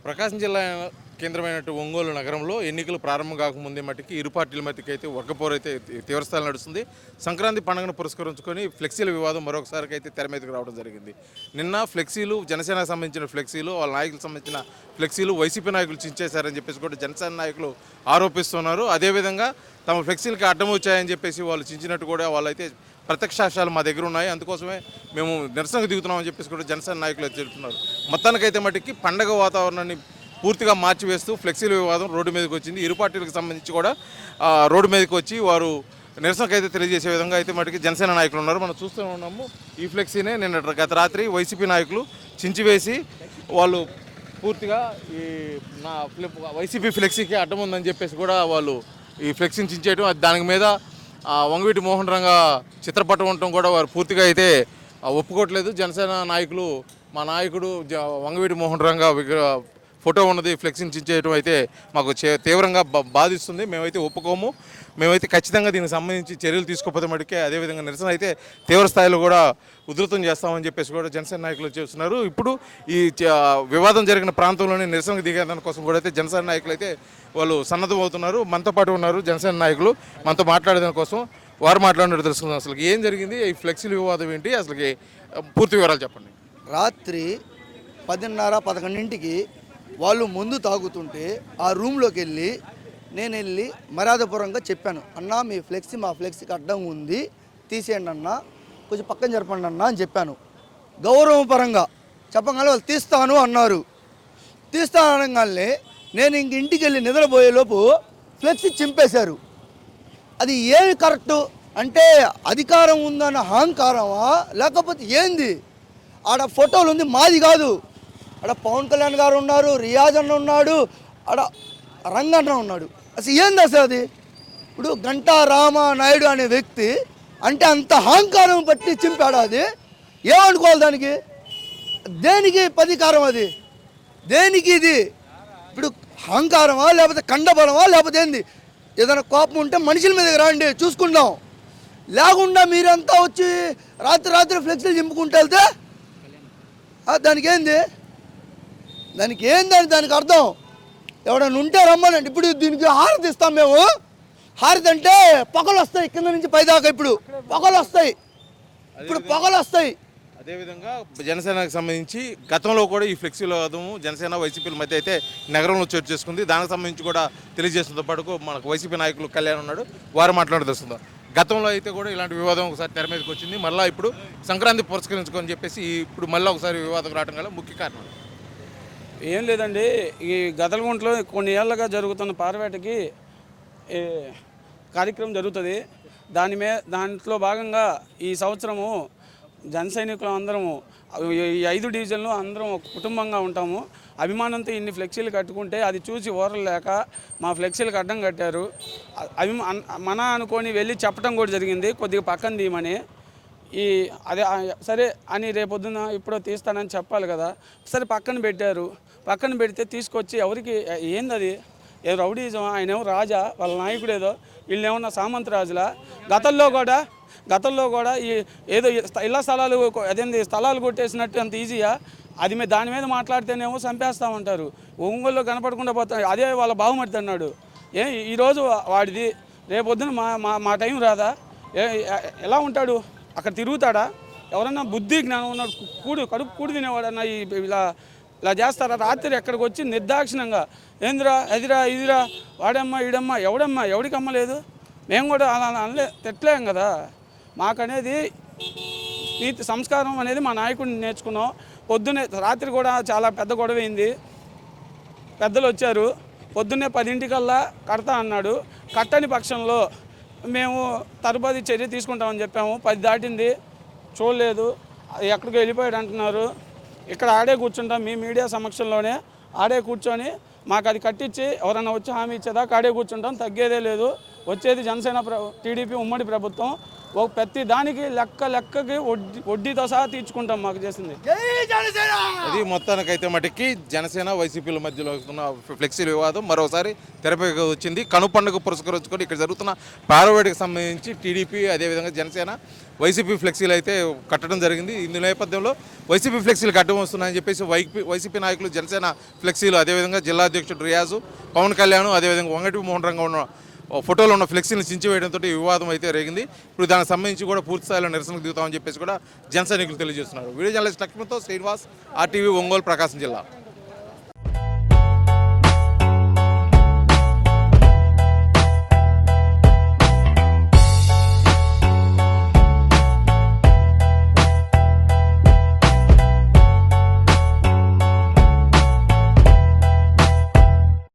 ప్రకాశం జిల్లా కేంద్రమైనటువంటి ఒంగోలు నగరంలో ఎన్నికలు ప్రారంభం కాకముందే మట్టికి ఇరు పార్టీల మధ్యకి అయితే ఒక్కపోరైతే తీవ్రస్థాయిలో నడుస్తుంది. సంక్రాంతి పండుగను పురస్కరించుకొని ఫ్లెక్సీల వివాదం మరొకసారికి అయితే తెర మీదకి రావడం జరిగింది. నిన్న ఫ్లెక్సీలు జనసేనకు సంబంధించిన ఫ్లెక్సీలు, వాళ్ళ నాయకులకు సంబంధించిన ఫ్లెక్సీలు వైసీపీ నాయకులు చించేశారని చెప్పేసి కూడా జనసేన నాయకులు ఆరోపిస్తున్నారు. అదేవిధంగా తమ ఫ్లెక్సీలకి అడ్డం వచ్చాయని చెప్పేసి వాళ్ళు చించినట్టు కూడా వాళ్ళైతే ప్రత్యక్ష సాక్ష్యాలు మా దగ్గర ఉన్నాయి, అందుకోసమే మేము నిరసనకు దిగుతున్నామని చెప్పేసి కూడా జనసేన నాయకులు చెబుతున్నారు. మొత్తానికైతే మట్టికి పండగ వాతావరణాన్ని పూర్తిగా మార్చివేస్తూ ఫ్లెక్సీల వివాదం రోడ్డు మీదకి వచ్చింది. ఇరు పార్టీలకు సంబంధించి కూడా రోడ్డు మీదకి వచ్చి వారు నిరసనకు అయితే తెలియజేసే విధంగా అయితే మటుకి జనసేన నాయకులు ఉన్నారు. మనం చూస్తూ ఉన్నాము. ఈ ఫ్లెక్సీనే నిన్న గత రాత్రి వైసీపీ నాయకులు చించివేసి వాళ్ళు పూర్తిగా ఈ నా వైసీపీ ఫ్లెక్సీకి అడ్డం ఉందని చెప్పేసి కూడా వాళ్ళు ఈ ఫ్లెక్సీని చించేయడం, దాని మీద వంగవీటి మోహన్ రంగ చిత్రపటం ఉండటం కూడా వారు పూర్తిగా అయితే ఒప్పుకోవట్లేదు. జనసేన నాయకులు మా నాయకుడు వంగవీటి మోహన్ రంగ ఫోటో ఉన్నది ఫ్లెక్సీని చించేయడం అయితే మాకు తీవ్రంగా బాధిస్తుంది. మేమైతే ఒప్పుకోము. మేమైతే ఖచ్చితంగా దీనికి సంబంధించి చర్యలు తీసుకోకపోతే మటుకే అదేవిధంగా నిరసన అయితే తీవ్ర స్థాయిలో కూడా ఉధృతం చేస్తామని చెప్పేసి కూడా జనసేన నాయకులు చేస్తున్నారు. ఇప్పుడు ఈ వివాదం జరిగిన ప్రాంతంలోనే నిరసనకు దిగేదాని కోసం కూడా అయితే జనసేన నాయకులు అయితే వాళ్ళు సన్నద్ధం అవుతున్నారు. మనతో పాటు ఉన్నారు జనసేన నాయకులు. మనతో మాట్లాడేదాని కోసం వారు మాట్లాడినట్టు తెలుసుకుందాం. అసలు ఏం జరిగింది, ఈ ఫ్లెక్సీల వివాదం ఏంటి, అసలుకి పూర్తి వివరాలు చెప్పండి. రాత్రి 10:30-11ంటికి వాళ్ళు ముందు తాగుతుంటే ఆ రూమ్లోకి నేను వెళ్ళి మర్యాదపూర్వకంగా చెప్పాను, అన్నా మీ ఫ్లెక్సీ మా ఫ్లెక్సీకి అడ్డం ఉంది, తీసేయండి అన్న, కొంచెం పక్కన జరపండి అన్న అని చెప్పాను. గౌరవపరంగా చెప్పగానే వాళ్ళు తీస్తాను అన్నారు. తీస్తాను అనగానే నేను ఇంక ఇంటికి వెళ్ళి నిద్రపోయేలోపు ఫ్లెక్సీ చింపేశారు. అది ఏమి కరెక్టు అంటే అధికారం ఉందన్న అహంకారమా లేకపోతే ఏంది? ఆడ ఫోటోలు ఉంది, మాది కాదు. ఆడ పవన్ కళ్యాణ్ గారు ఉన్నారు, రియాజ్ అన్న ఉన్నాడు, ఆడ రంగన్న ఉన్నాడు. అసలు ఏంది అసలు అది? ఇప్పుడు గంటా రామానాయుడు అనే వ్యక్తి అంటే అంత అహంకారం పట్టి చింపాడు. అది ఏమనుకోవాలి దానికి? దేనికి పదికారం? అది దేనికి? ఇది ఇప్పుడు అహంకారమా లేకపోతే కండబలమా లేకపోతే ఏంది? ఏదైనా కోపం ఉంటే మనుషుల మీద రండి, చూసుకుందాం. లేకుండా మీరంతా వచ్చి రాత్రి ఫ్లెక్సీలు చింపుకుంటూ వెళ్తే దానికి ఏంది? దానికి అర్థం ఎవడన్నా ఉంటే రమ్మనండి. ఇప్పుడు దీనికి హారతి ఇస్తాం మేము. హారతి అంటే పొగలు వస్తాయి కింద నుంచి పైదాకా. ఇప్పుడు పొగలు వస్తాయి. అదేవిధంగా జనసేనకు సంబంధించి గతంలో కూడా ఈ ఫ్లెక్సీల వివాదము జనసేన వైసీపీల మధ్య అయితే నగరంలో చోటు చేసుకుంది. దానికి సంబంధించి కూడా తెలియజేస్తుందో పాటు మనకు వైసీపీ నాయకులు కళ్యాణ్ ఉన్నాడు, వారు మాట్లాడదొస్తుందో. గతంలో అయితే కూడా ఇలాంటి వివాదం ఒకసారి తెర మీదకి వచ్చింది. మళ్ళీ ఇప్పుడు సంక్రాంతి పురస్కరించుకొని చెప్పేసి ఇప్పుడు మళ్ళీ ఒకసారి వివాదం రావడం గల ముఖ్య కారణం ఏం లేదండి. ఈ గదలగుంటలో కొన్ని ఏళ్ళగా జరుగుతున్న పారవేటకి కార్యక్రమం జరుగుతుంది. దాంట్లో భాగంగా ఈ సంవత్సరము జన సైనికులు అందరము ఈ 5 డివిజన్లు అందరం ఒక కుటుంబంగా ఉంటాము. అభిమానంతో ఇన్ని ఫ్లెక్సీలు కట్టుకుంటే అది చూసి ఓరలేక మా ఫ్లెక్సీలకు అడ్డం కట్టారు. మన అనుకొని వెళ్ళి చెప్పడం కూడా జరిగింది, కొద్దిగా పక్కన తీయమని. అదే సరే అని రేపొద్దున ఇప్పుడు తీస్తానని చెప్పాలి కదా. సరే పక్కన పెట్టారు. పక్కన పెడితే తీసుకొచ్చి ఎవరికి ఏంది అది? ఏ రౌడీజం? ఆయన ఏమో రాజా, వాళ్ళ నాయకుడు ఏదో, వీళ్ళు ఏమన్నా సామంత రాజులా? గతంలో కూడా ఈ ఏదో ఇళ్ల స్థలాలు అదేంది స్థలాలు కొట్టేసినట్టు అంత ఈజీయా? అది దాని మీద మాట్లాడితేనేమో చంపేస్తామంటారు. ఒంగోలులో కనపడకుండా పోతా. అదే వాళ్ళ బావమరిది అన్నాడు. ఈరోజు వాడిది, రేపొద్దున మా టైం రాదా? ఎలా ఉంటాడు? అక్కడ తిరుగుతాడా? ఎవరన్నా బుద్ధి జ్ఞానం ఉన్నాడు, కడుపు కూడి తినేవాడన్నా ఇలా చేస్తారా? రాత్రి ఎక్కడికి వచ్చి నిర్దాక్షిణంగా ఏందిరా అదిరా ఇదిరా వాడమ్మా ఈడమ్మా ఎవడికమ్మ లేదు. మేము కూడా అలా తిట్టలేం కదా. మాకనేది నీతి సంస్కారం అనేది మా నాయకుడిని నేర్చుకున్నాం. పొద్దున్నే రాత్రి కూడా చాలా పెద్ద గొడవ అయింది. పెద్దలు వచ్చారు, పొద్దున్నే 10ంటికల్లా కడతా అన్నాడు. కట్టని పక్షంలో మేము తరువాతి చర్య తీసుకుంటామని చెప్పాము. 10 దాటింది, చూడలేదు, ఎక్కడికి వెళ్ళిపోయాడు అంటున్నారు. ఇక్కడ ఆడే కూర్చుంటాం, మీ మీడియా సమక్షంలోనే ఆడే కూర్చొని మాకు అది కట్టించి ఎవరైనా వచ్చి హామీ ఇచ్చేదాకా ఆడే కూర్చుంటాం, తగ్గేదే లేదు. వచ్చేది జనసేన టీడీపీ ఉమ్మడి ప్రభుత్వం. ఒక ప్రతి దానికి లెక్కకి వడ్డీతో సహా తీర్చుకుంటాం మాకు చేసింది. అది మొత్తానికైతే మటుకి జనసేన వైసీపీల మధ్యలో ఉన్న ఫ్లెక్సీల వివాదం మరోసారి తెరపైకి వచ్చింది. కనుపండుగ పురస్కరించుకొని ఇక్కడ జరుగుతున్న పారవేడికి సంబంధించి టీడీపీ అదేవిధంగా జనసేన వైసీపీ ఫ్లెక్సీలు అయితే కట్టడం జరిగింది. ఇందు నేపథ్యంలో వైసీపీ ఫ్లెక్సీలు కట్టడం వస్తున్నాయని చెప్పేసి వైసీపీ నాయకులు జనసేన ఫ్లెక్సీలు అదేవిధంగా జిల్లా అధ్యక్షుడు రియాజు, పవన్ కళ్యాణ్ అదేవిధంగా వంగటి మోహన్ రంగ ఉన్న ఫోటోలో ఉన్న ఫ్లెక్సీని చించివేయడంతో వివాదం అయితే రేగింది. ఇప్పుడు దానికి సంబంధించి కూడా పూర్తి స్థాయిలో నిరసనకు దిగుతామని చెప్పేసి కూడా జన సైనికులు తెలియజేస్తున్నారు. వీడియో జర్నలిస్ట్ లక్ష్మణ్తో శ్రీనివాస్, RTV ఒంగోలు, ప్రకాశం జిల్లా.